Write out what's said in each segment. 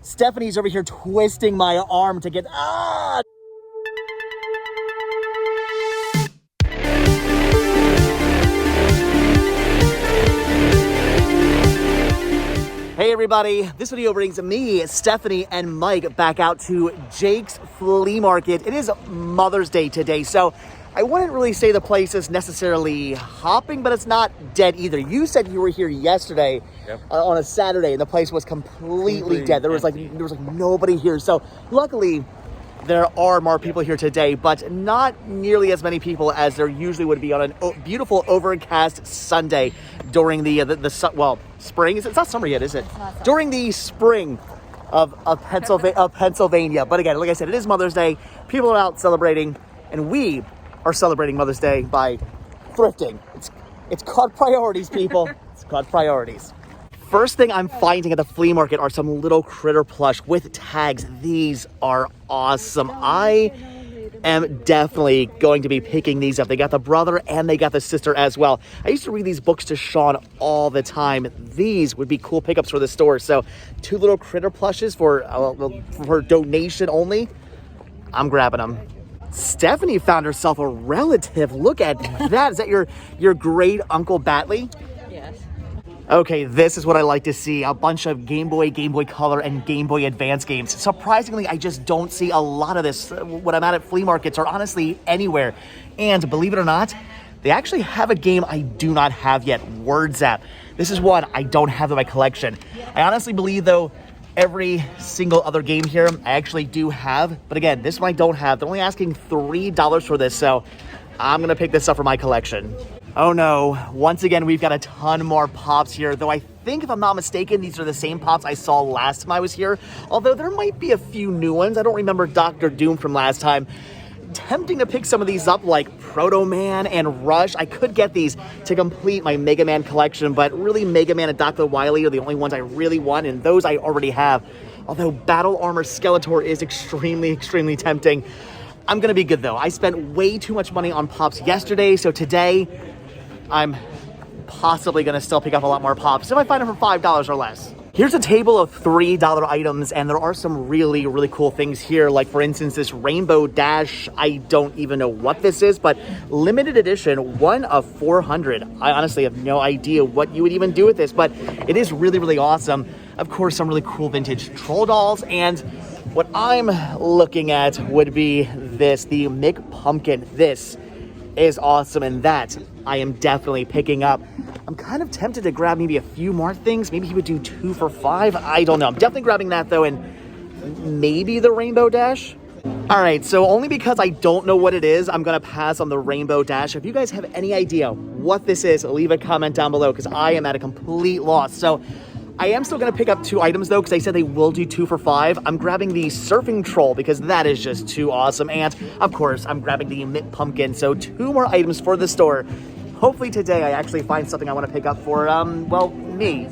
Stephanie's over here twisting my arm to get, Hey everybody, this video brings me, Stephanie, and Mike back out to Jake's Flea Market. It is Mother's Day today, so I wouldn't really say the place is necessarily hopping, but it's not dead either. You said you were here yesterday on a Saturday, and the place was completely dead. There was like nobody here. So luckily, there are more people here today, but not nearly as many people as there usually would be on a beautiful overcast Sunday during the spring. It's not summer yet, is it? During the spring of Pennsylvania. But again, like I said, it is Mother's Day. People are out celebrating, and we are celebrating Mother's Day by thrifting. It's called priorities, people. It's called priorities. First thing I'm finding at the flea market are some little critter plush with tags. These are awesome. I am definitely going to be picking these up. They got the brother and they got the sister as well. I used to read these books to Sean all the time. These would be cool pickups for the store. So 2 little critter plushes for donation only. I'm grabbing them. Stephanie found herself a relative. Look at that. Is that your great Uncle Batley? Yes. Okay, this is what I like to see. A bunch of Game Boy, Game Boy Color, and Game Boy Advance games. Surprisingly, I just don't see a lot of this when I'm at flea markets or honestly anywhere. And believe it or not, they actually have a game I do not have yet, Word Zap. This is one I don't have in my collection. I honestly believe, though, every single other game here I actually do have. But again, this one I don't have. They're only asking $3 for this, so I'm going to pick this up for my collection. Oh no, once again, we've got a ton more Pops here, though I think, if I'm not mistaken, these are the same Pops I saw last time I was here, although there might be a few new ones. I don't remember Dr. Doom from last time. Tempting to pick some of these up, like Proto Man and Rush. I could get these to complete my Mega Man collection, but really Mega Man and Dr. Wily are the only ones I really want, and those I already have. Although Battle Armor Skeletor is extremely, extremely tempting. I'm gonna be good though. I spent way too much money on Pops yesterday, so today I'm possibly gonna still pick up a lot more Pops if I find them for $5 or less. Here's a table of $3 items, and there are some really, really cool things here. Like, for instance, this Rainbow Dash. I don't even know what this is, but limited edition, 1 of 400. I honestly have no idea what you would even do with this, but it is really, really awesome. Of course, some really cool vintage troll dolls, and what I'm looking at would be this, the Mick Pumpkin. This is awesome, and that I am definitely picking up. I'm kind of tempted to grab maybe a few more things. Maybe he would do 2 for $5. I don't know. I'm definitely grabbing that though, and maybe the Rainbow Dash. All right, so only because I don't know what it is, I'm gonna pass on the Rainbow Dash. If you guys have any idea what this is, leave a comment down below, because I am at a complete loss. So I am still gonna pick up 2 items though, because they said they will do 2 for $5. I'm grabbing the Surfing Troll because that is just too awesome. And of course, I'm grabbing the Mick Pumpkin. So 2 more items for the store. Hopefully today I actually find something I want to pick up for, me.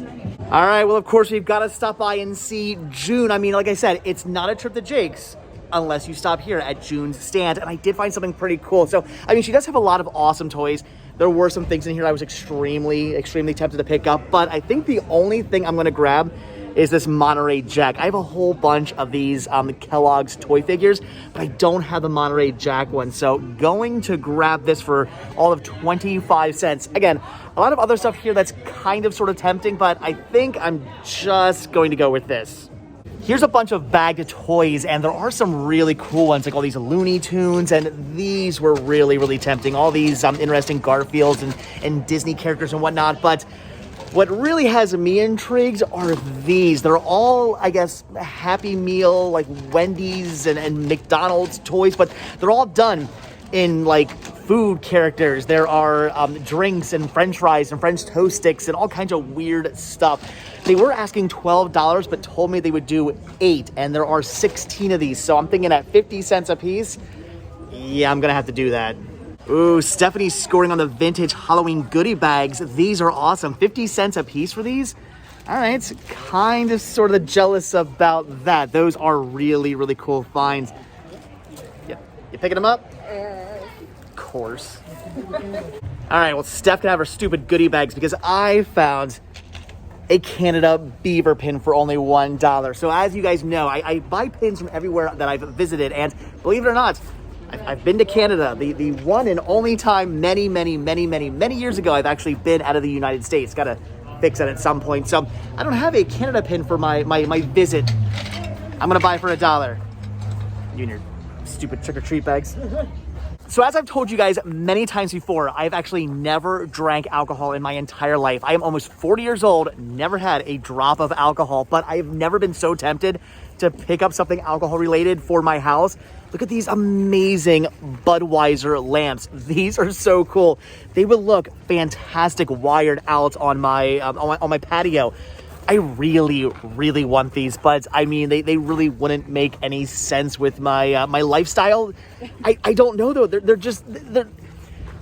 All right, well, of course, we've got to stop by and see June. I mean, like I said, it's not a trip to Jake's unless you stop here at June's stand. And I did find something pretty cool. So, I mean, she does have a lot of awesome toys. There were some things in here I was extremely, extremely tempted to pick up. But I think the only thing I'm going to grab is this Monterey Jack. I have a whole bunch of these Kellogg's toy figures, but I don't have the Monterey Jack one. So going to grab this for all of 25 cents. Again, a lot of other stuff here that's kind of sort of tempting, but I think I'm just going to go with this. Here's a bunch of bagged toys, and there are some really cool ones, like all these Looney Tunes, and these were really, really tempting. All these interesting Garfields and Disney characters and whatnot, but what really has me intrigued are these. They're all, I guess, Happy Meal, like Wendy's and McDonald's toys, but they're all done in like food characters. There are drinks and French fries and French toast sticks and all kinds of weird stuff. They were asking $12, but told me they would do 8, and there are 16 of these. So I'm thinking at 50 cents a piece, yeah, I'm gonna have to do that. Ooh, Stephanie's scoring on the vintage Halloween goodie bags. These are awesome. 50 cents a piece for these? All right, kind of sort of jealous about that. Those are really, really cool finds. Yeah, you picking them up? Of course. All right, well, Steph can have her stupid goodie bags because I found a Canada beaver pin for only $1. So as you guys know, I buy pins from everywhere that I've visited, and believe it or not, I've been to Canada. The one and only time many years ago I've actually been out of the United States. Gotta fix that at some point. So I don't have a Canada pin for my visit. I'm gonna buy for $1. You and your stupid trick-or-treat bags. So as I've told you guys many times before, I've actually never drank alcohol in my entire life. I am almost 40 years old, never had a drop of alcohol, but I've never been so tempted to pick up something alcohol related for my house. Look at these amazing Budweiser lamps. These are so cool. They would look fantastic wired out on my patio. I really want these, but I mean, they really wouldn't make any sense with my my lifestyle. I don't know though. They're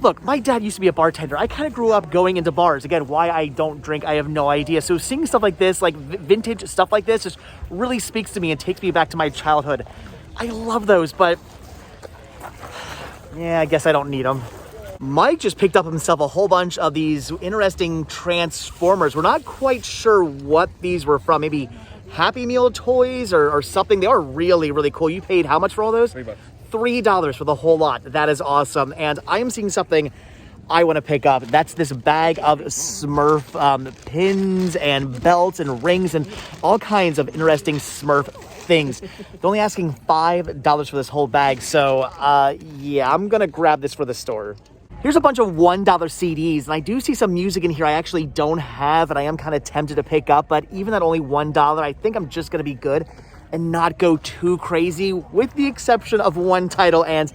look, my dad used to be a bartender. I kind of grew up going into bars. Again, why I don't drink, I have no idea. So seeing stuff like this, like vintage stuff like this, just really speaks to me and takes me back to my childhood. I love those, but yeah, I guess I don't need them. Mike just picked up himself a whole bunch of these interesting Transformers. We're not quite sure what these were from. Maybe Happy Meal toys or something. They are really cool. You paid how much for all those? $3. $3 for the whole lot. That is awesome. And I am seeing something I want to pick up. That's this bag of Smurf pins and belts and rings and all kinds of interesting Smurf things. They're only asking $5 for this whole bag. So yeah, I'm going to grab this for the store. Here's a bunch of $1 CDs, and I do see some music in here I actually don't have, and I am kind of tempted to pick up, but even at only $1, I think I'm just going to be good and not go too crazy, with the exception of one title. And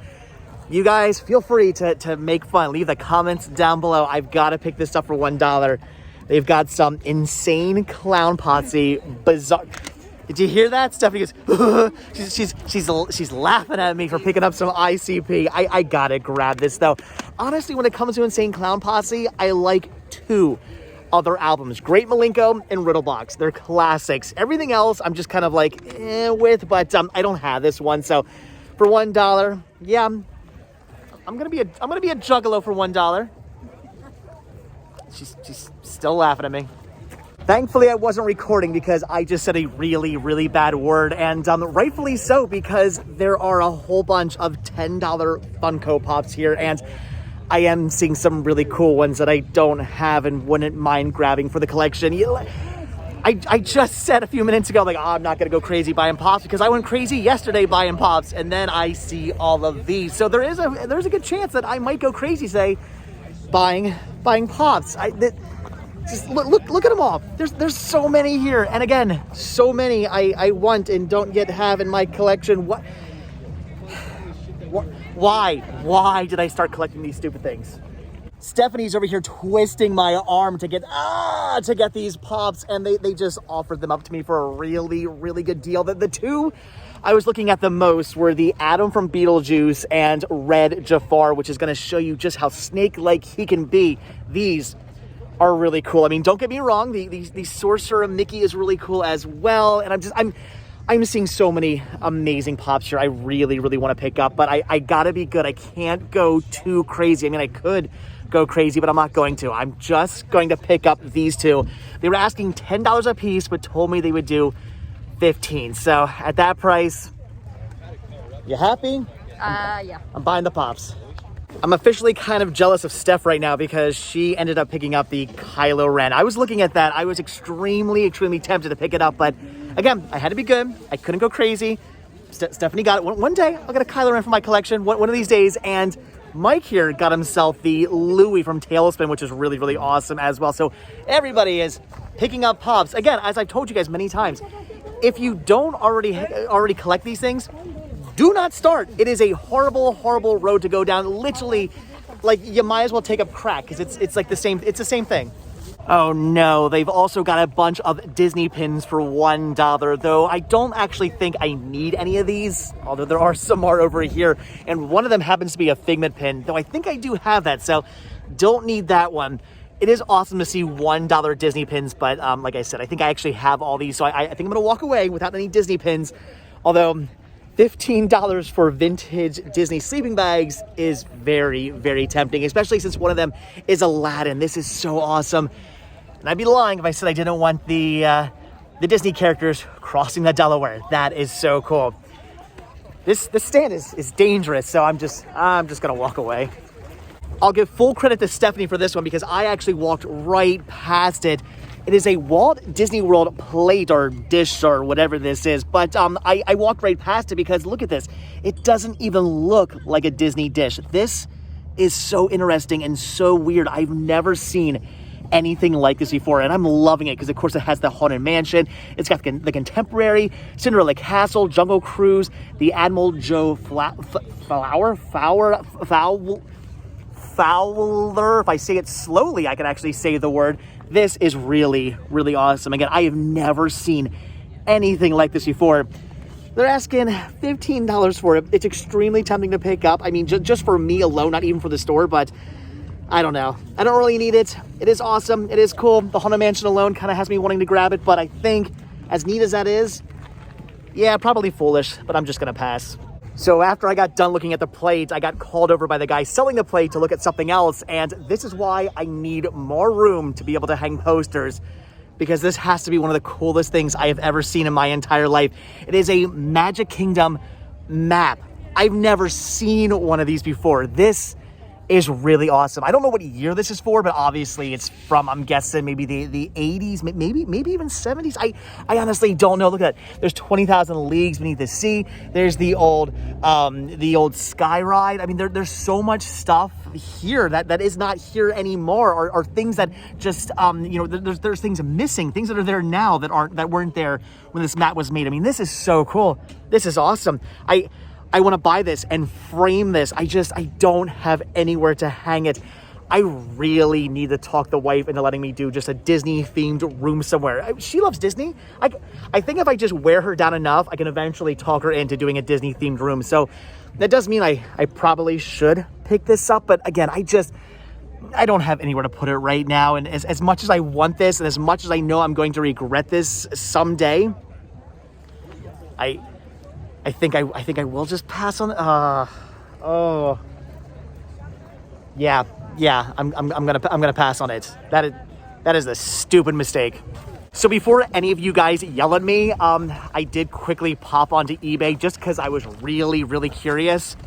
you guys, feel free to make fun. Leave the comments down below. I've got to pick this up for $1. They've got some insane clown posse, bizarre... Did you hear that? Stephanie goes, she's laughing at me for picking up some ICP. I gotta grab this though. Honestly, when it comes to Insane Clown Posse, I like two other albums, Great Malenko and Riddlebox. They're classics. Everything else, I'm just kind of like with, but I don't have this one. So for $1, yeah, I'm gonna be a juggalo for $1. She's still laughing at me. Thankfully, I wasn't recording because I just said a really bad word, and rightfully so, because there are a whole bunch of $10 Funko Pops here, and I am seeing some really cool ones that I don't have and wouldn't mind grabbing for the collection. I just said a few minutes ago, like, oh, I'm not going to go crazy buying Pops because I went crazy yesterday buying Pops, and then I see all of these. So there's a good chance that I might go crazy, say, buying Pops. Just look at them all. There's so many here, and again, so many I want and don't yet have in my collection. Why did I start collecting these stupid things? Stephanie's over here twisting my arm to get these Pops, and they just offered them up to me for a really good deal. The two I was looking at the most were the Adam from Beetlejuice and Red Jafar, which is going to show you just how snake-like he can be. These are really cool. I mean, don't get me wrong, the Sorcerer Mickey is really cool as well, and I'm seeing so many amazing Pops here I really want to pick up, but I gotta be good. I can't go too crazy. I mean, I could go crazy, but I'm not going to. I'm just going to pick up these two. They were asking $10 a piece, but told me they would do $15. So at that price, you happy? Yeah. I'm buying the Pops. I'm officially kind of jealous of Steph right now because she ended up picking up the Kylo Ren. I was looking at that. I was extremely tempted to pick it up, but again, I had to be good. I couldn't go crazy. Stephanie got it. One day, I'll get a Kylo Ren for my collection, one of these days, and Mike here got himself the Louie from Tailspin, which is really awesome as well. So everybody is picking up Pops. Again, as I've told you guys many times, if you don't already collect these things, do not start. It is a horrible road to go down. Literally, like, you might as well take up crack because it's like the same thing. Oh no, they've also got a bunch of Disney pins for $1, though I don't actually think I need any of these, although there are some more over here, and one of them happens to be a Figment pin, though I think I do have that, so don't need that one. It is awesome to see $1 Disney pins, but like I said, I think I actually have all these, so I think I'm gonna walk away without any Disney pins, although $15 for vintage Disney sleeping bags is very tempting, especially since one of them is Aladdin. This is so awesome. And I'd be lying if I said I didn't want the Disney characters crossing the Delaware. That is so cool. This stand is dangerous, so I'm just gonna walk away. I'll give full credit to Stephanie for this one because I actually walked right past it. It is a Walt Disney World plate or dish or whatever this is, but I walked right past it because look at this. It doesn't even look like a Disney dish. This is so interesting and so weird. I've never seen anything like this before, and I'm loving it because of course it has the Haunted Mansion, it's got the Contemporary, Cinderella Castle, Jungle Cruise, the Admiral Joe Fowler. If I say it slowly, I can actually say the word. This is really, really awesome. Again, I have never seen anything like this before. They're asking $15 for it. It's extremely tempting to pick up. I mean, just for me alone, not even for the store, but I don't know. I don't really need it. It is awesome. It is cool. The Haunted Mansion alone kind of has me wanting to grab it, but I think as neat as that is, yeah, probably foolish, but I'm just going to pass. So after I got done looking at the plate, I got called over by the guy selling the plate to look at something else, and this is why I need more room to be able to hang posters, because this has to be one of the coolest things I have ever seen in my entire life. It is a Magic Kingdom map. I've never seen one of these before. This is really awesome. I don't know what year this is for, but obviously it's from, I'm guessing, maybe the 80s, maybe even 70s. I honestly don't know. Look at that. There's 20,000 Leagues Beneath the Sea. There's the old Sky Ride. I mean, there's so much stuff here that is not here anymore, or things that just, there's things missing, things that are there now that weren't there when this map was made. I mean, this is so cool. This is awesome. I want to buy this and frame this. I don't have anywhere to hang it. I really need to talk the wife into letting me do just a Disney themed room somewhere. She loves Disney. I think if I just wear her down enough, I can eventually talk her into doing a Disney themed room. So that does mean I probably should pick this up. But again, I don't have anywhere to put it right now. And as much as I want this, and as much as I know I'm going to regret this someday, I think I will just pass on. Yeah. I'm gonna pass on it. That is a stupid mistake. So before any of you guys yell at me, I did quickly pop onto eBay just because I was really, really curious.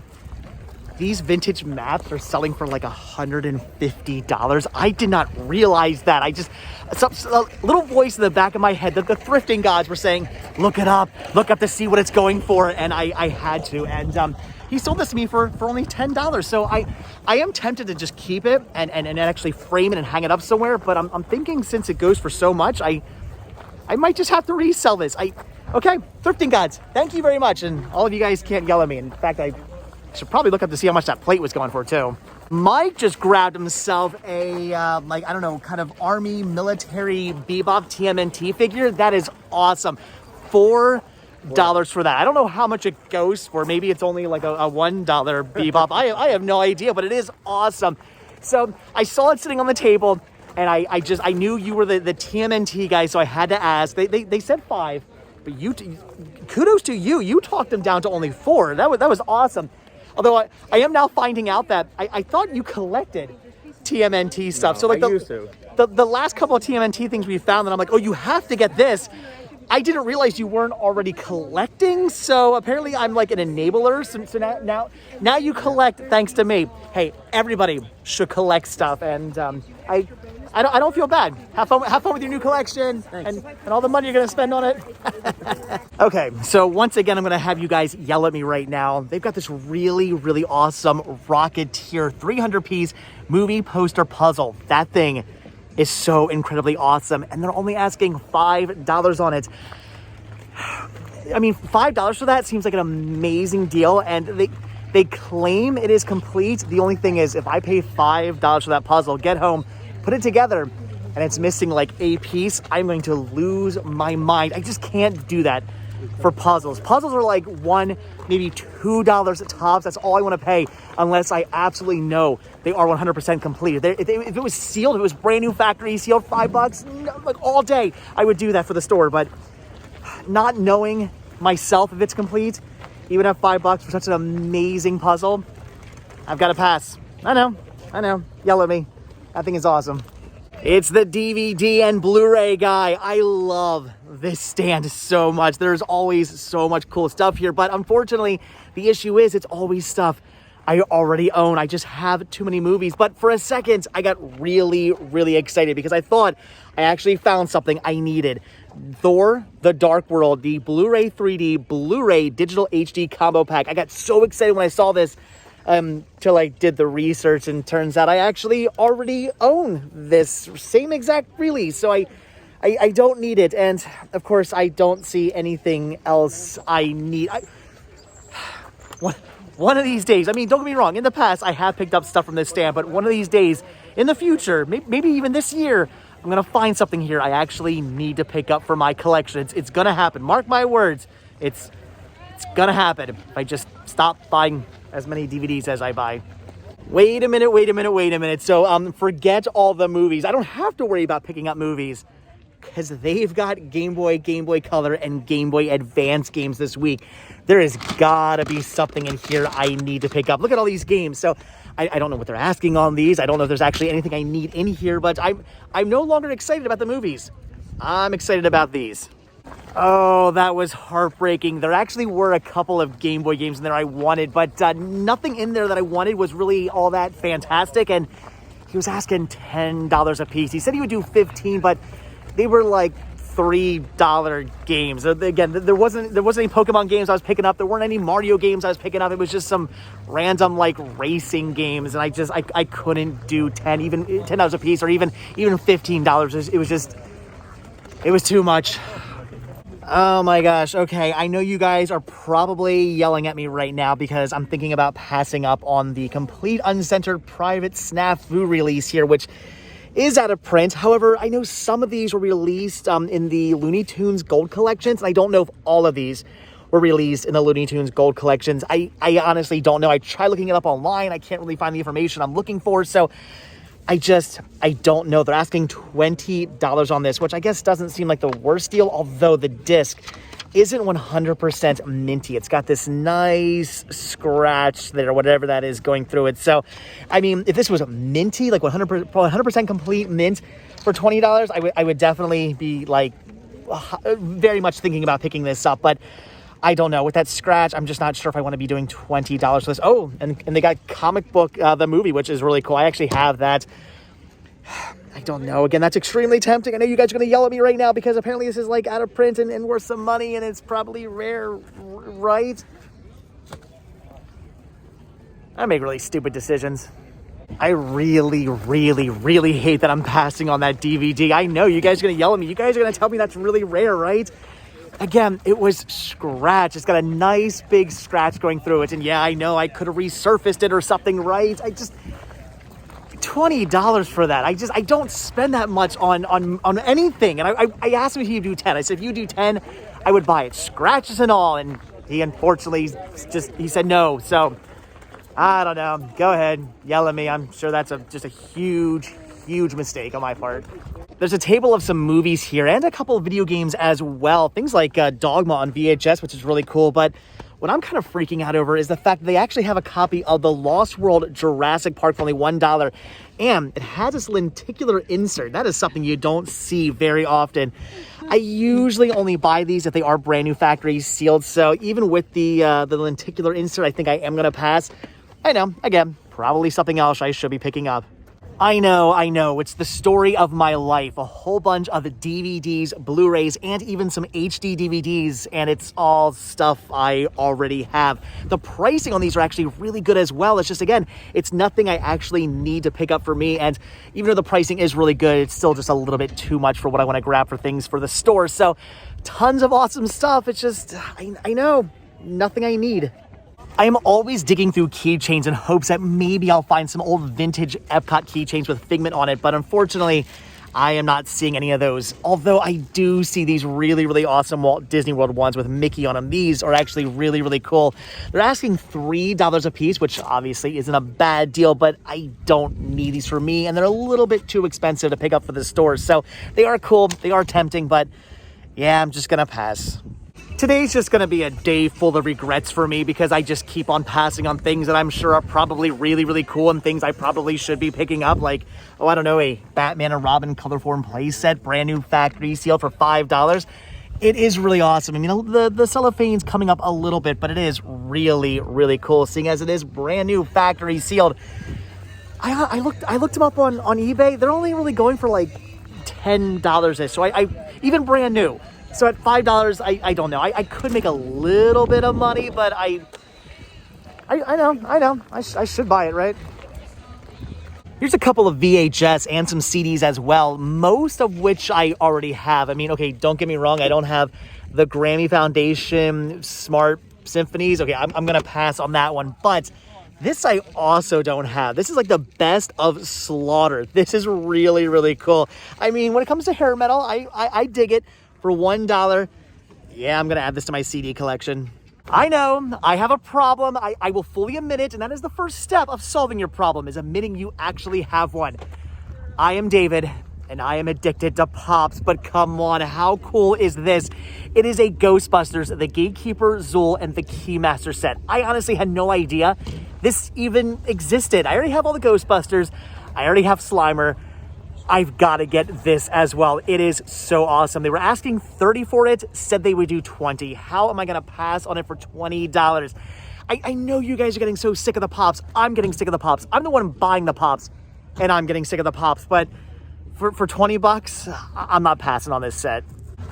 These vintage maps are selling for like $150. I did not realize that. A little voice in the back of my head, the thrifting gods were saying, look up to see what it's going for. And I had to. And he sold this to me for only $10. So I am tempted to just keep it and actually frame it and hang it up somewhere. But I'm thinking since it goes for so much, I might just have to resell this. Okay, thrifting gods, thank you very much. And all of you guys can't yell at me. In fact, I should probably look up to see how much that plate was going for too. Mike just grabbed himself a, kind of army military Bebop TMNT figure. That is awesome. $4 for that. I don't know how much it goes for. Maybe it's only like a $1 Bebop. I have no idea, but it is awesome. So I saw it sitting on the table, and I knew you were the TMNT guy, so I had to ask. They said 5, but kudos to you. You talked them down to only 4. That was awesome. Although I am now finding out that I thought you collected TMNT stuff. No, so like I used to. The last couple of TMNT things we found, and I'm like, oh, you have to get this. I didn't realize you weren't already collecting. So apparently I'm like an enabler. So now you collect thanks to me. Hey, everybody should collect stuff, and I don't feel bad. Have fun with your new collection and all the money you're gonna spend on it. Okay, so once again, I'm gonna have you guys yell at me right now. They've got this really, really awesome Rocketeer 300-piece movie poster puzzle. That thing is so incredibly awesome, and they're only asking $5 on it. I mean, $5 for that seems like an amazing deal, and they claim it is complete. The only thing is, if I pay $5 for that puzzle, get home, put it together, and it's missing like a piece, I'm going to lose my mind. I just can't do that for puzzles. Puzzles are like $1, maybe $2 at tops. That's all I want to pay, unless I absolutely know they are 100% complete. If it was sealed, if it was brand new factory sealed, $5, like all day, I would do that for the store. But not knowing myself if it's complete, even at $5 for such an amazing puzzle, I've got to pass. I know. Yell at me. That thing is awesome. It's the DVD and Blu-ray guy. I love this stand so much. There's always so much cool stuff here, but unfortunately, the issue is it's always stuff I already own. I just have too many movies. But for a second, I got really, really excited because I thought I actually found something I needed. Thor: The Dark World, the Blu-ray 3D, Blu-ray Digital HD combo pack. I got so excited when I saw this till I did the research, and turns out I actually already own this same exact release. So I don't need it. And of course, I don't see anything else I need. One of these days, I mean, don't get me wrong, in the past, I have picked up stuff from this stand, but one of these days, in the future, maybe even this year, I'm going to find something here I actually need to pick up for my collection. It's going to happen. Mark my words. It's going to happen if I just stop buying as many DVDs as I buy. Wait a minute. So forget all the movies. I don't have to worry about picking up movies because they've got Game Boy Color, and Game Boy Advance games this week. There has gotta be something in here I need to pick up. Look at all these games. So I don't know what they're asking on these. I don't know if there's actually anything I need in here, but I'm no longer excited about the movies. I'm excited about these. Oh, that was heartbreaking. There actually were a couple of Game Boy games in there I wanted, but nothing in there that I wanted was really all that fantastic. And he was asking $10 a piece. He said he would do 15, but they were like $3 games. Again, there wasn't any Pokemon games I was picking up. There weren't any Mario games I was picking up. It was just some random like racing games, and I couldn't do even $10 a piece, or even $15. It was too much. Oh my gosh. Okay, I know you guys are probably yelling at me right now because I'm thinking about passing up on the complete uncentered private snafu release here, which is out of print. However, I know some of these were released in the Looney Tunes Gold Collections, and I don't know if all of these were released in the Looney Tunes Gold Collections. I honestly don't know. I tried looking it up online. I can't really find the information I'm looking for, so I don't know. They're asking $20 on this, which I guess doesn't seem like the worst deal, although the disc isn't 100% minty. It's got this nice scratch there, whatever that is, going through it. So, I mean, if this was minty, like 100% complete mint for $20, I would definitely be like very much thinking about picking this up. But I don't know. With that scratch, I'm just not sure if I want to be doing $20 for this. Oh, and they got Comic Book, the movie, which is really cool. I actually have that. I don't know. Again, that's extremely tempting. I know you guys are going to yell at me right now because apparently this is like out of print and worth some money, and it's probably rare, right? I make really stupid decisions. I really hate that I'm passing on that DVD. I know you guys are going to yell at me. You guys are going to tell me that's really rare, right? Again, it was scratch. It's got a nice big scratch going through it. And yeah, I know I could have resurfaced it or something, right? $20 for that. I don't spend that much on anything. And I asked him if he'd do 10. I said, if you do 10, I would buy it, scratches and all. And he unfortunately he said no. So I don't know. Go ahead, yell at me. I'm sure that's just a huge mistake on my part. There's a table of some movies here and a couple of video games as well. Things like Dogma on VHS, which is really cool. But what I'm kind of freaking out over is the fact that they actually have a copy of the Lost World Jurassic Park for only $1. And it has this lenticular insert. That is something you don't see very often. I usually only buy these if they are brand new factory sealed. So even with the lenticular insert, I think I am going to pass. I know, again, probably something else I should be picking up. I know. It's the story of my life. A whole bunch of DVDs, Blu-rays, and even some HD DVDs, and it's all stuff I already have. The pricing on these are actually really good as well. It's just, again, it's nothing I actually need to pick up for me, and even though the pricing is really good, it's still just a little bit too much for what I want to grab for things for the store. So, tons of awesome stuff. It's just, I know, nothing I need. I am always digging through keychains in hopes that maybe I'll find some old vintage Epcot keychains with Figment on it, but unfortunately, I am not seeing any of those. Although I do see these really awesome Walt Disney World ones with Mickey on them. These are actually really cool. They're asking $3 a piece, which obviously isn't a bad deal, but I don't need these for me, and they're a little bit too expensive to pick up for the stores. So they are cool, they are tempting, but yeah, I'm just gonna pass. Today's just going to be a day full of regrets for me because I just keep on passing on things that I'm sure are probably really, really cool and things I probably should be picking up. Like, oh, I don't know, a Batman and Robin colorform playset, brand new factory sealed for $5. It is really awesome. I mean, the cellophane's coming up a little bit, but it is really, really cool, seeing as it is brand new factory sealed. I looked them up on eBay. They're only really going for like $10-ish. So I even brand new. So at $5, I don't know. I could make a little bit of money, but I know. I should buy it, right? Here's a couple of VHS and some CDs as well, most of which I already have. I mean, okay, don't get me wrong. I don't have the Grammy Foundation Smart Symphonies. Okay, I'm going to pass on that one. But this I also don't have. This is like the best of Slaughter. This is really, really cool. I mean, when it comes to hair metal, I dig it. For $1, yeah, I'm going to add this to my CD collection. I know, I have a problem. I will fully admit it, and that is the first step of solving your problem, is admitting you actually have one. I am David, and I am addicted to Pops, but come on, how cool is this? It is a Ghostbusters, the Gatekeeper, Zool, and the Keymaster set. I honestly had no idea this even existed. I already have all the Ghostbusters. I already have Slimer. I've got to get this as well. It is so awesome. They were asking $30 for it, said they would do $20. How am I going to pass on it for $20? I know you guys are getting so sick of the Pops. I'm getting sick of the Pops. I'm the one buying the Pops, and I'm getting sick of the Pops. But for $20, I'm not passing on this set.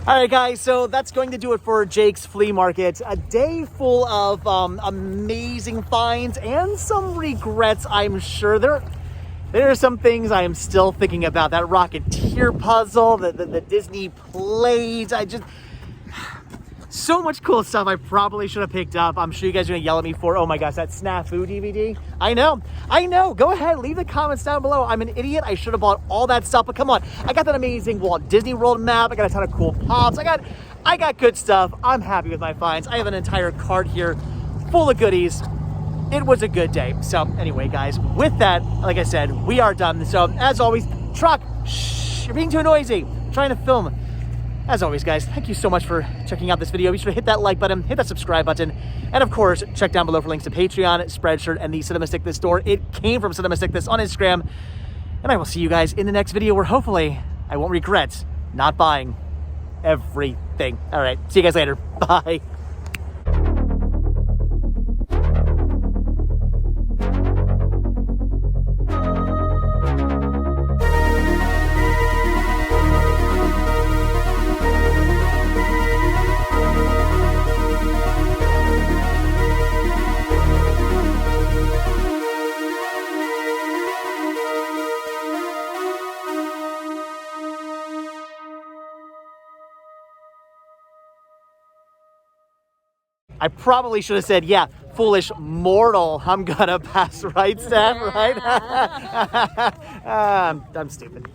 All right, guys, so that's going to do it for Jake's Flea Market. A day full of amazing finds and some regrets, I'm sure. There are some things I am still thinking about. That Rocketeer Puzzle, the Disney plays. So much cool stuff I probably should have picked up. I'm sure you guys are going to yell at me for, oh my gosh, that Snafu DVD. I know. Go ahead, leave the comments down below. I'm an idiot. I should have bought all that stuff, but come on. I got that amazing Walt Disney World map. I got a ton of cool Pops. I got good stuff. I'm happy with my finds. I have an entire cart here full of goodies. It was a good day. So anyway, guys, with that, like I said, we are done. So as always, truck, shh, you're being too noisy. I'm trying to film. As always, guys, thank you so much for checking out this video. Be sure to hit that like button, hit that subscribe button, and of course, check down below for links to Patreon, Spreadshirt, and the Cinema Stick This store. It came from Cinema Stick This on Instagram. And I will see you guys in the next video where hopefully I won't regret not buying everything. All right, see you guys later. Bye. I probably should have said, yeah, foolish mortal. I'm gonna pass, right, Steph, right? I'm stupid.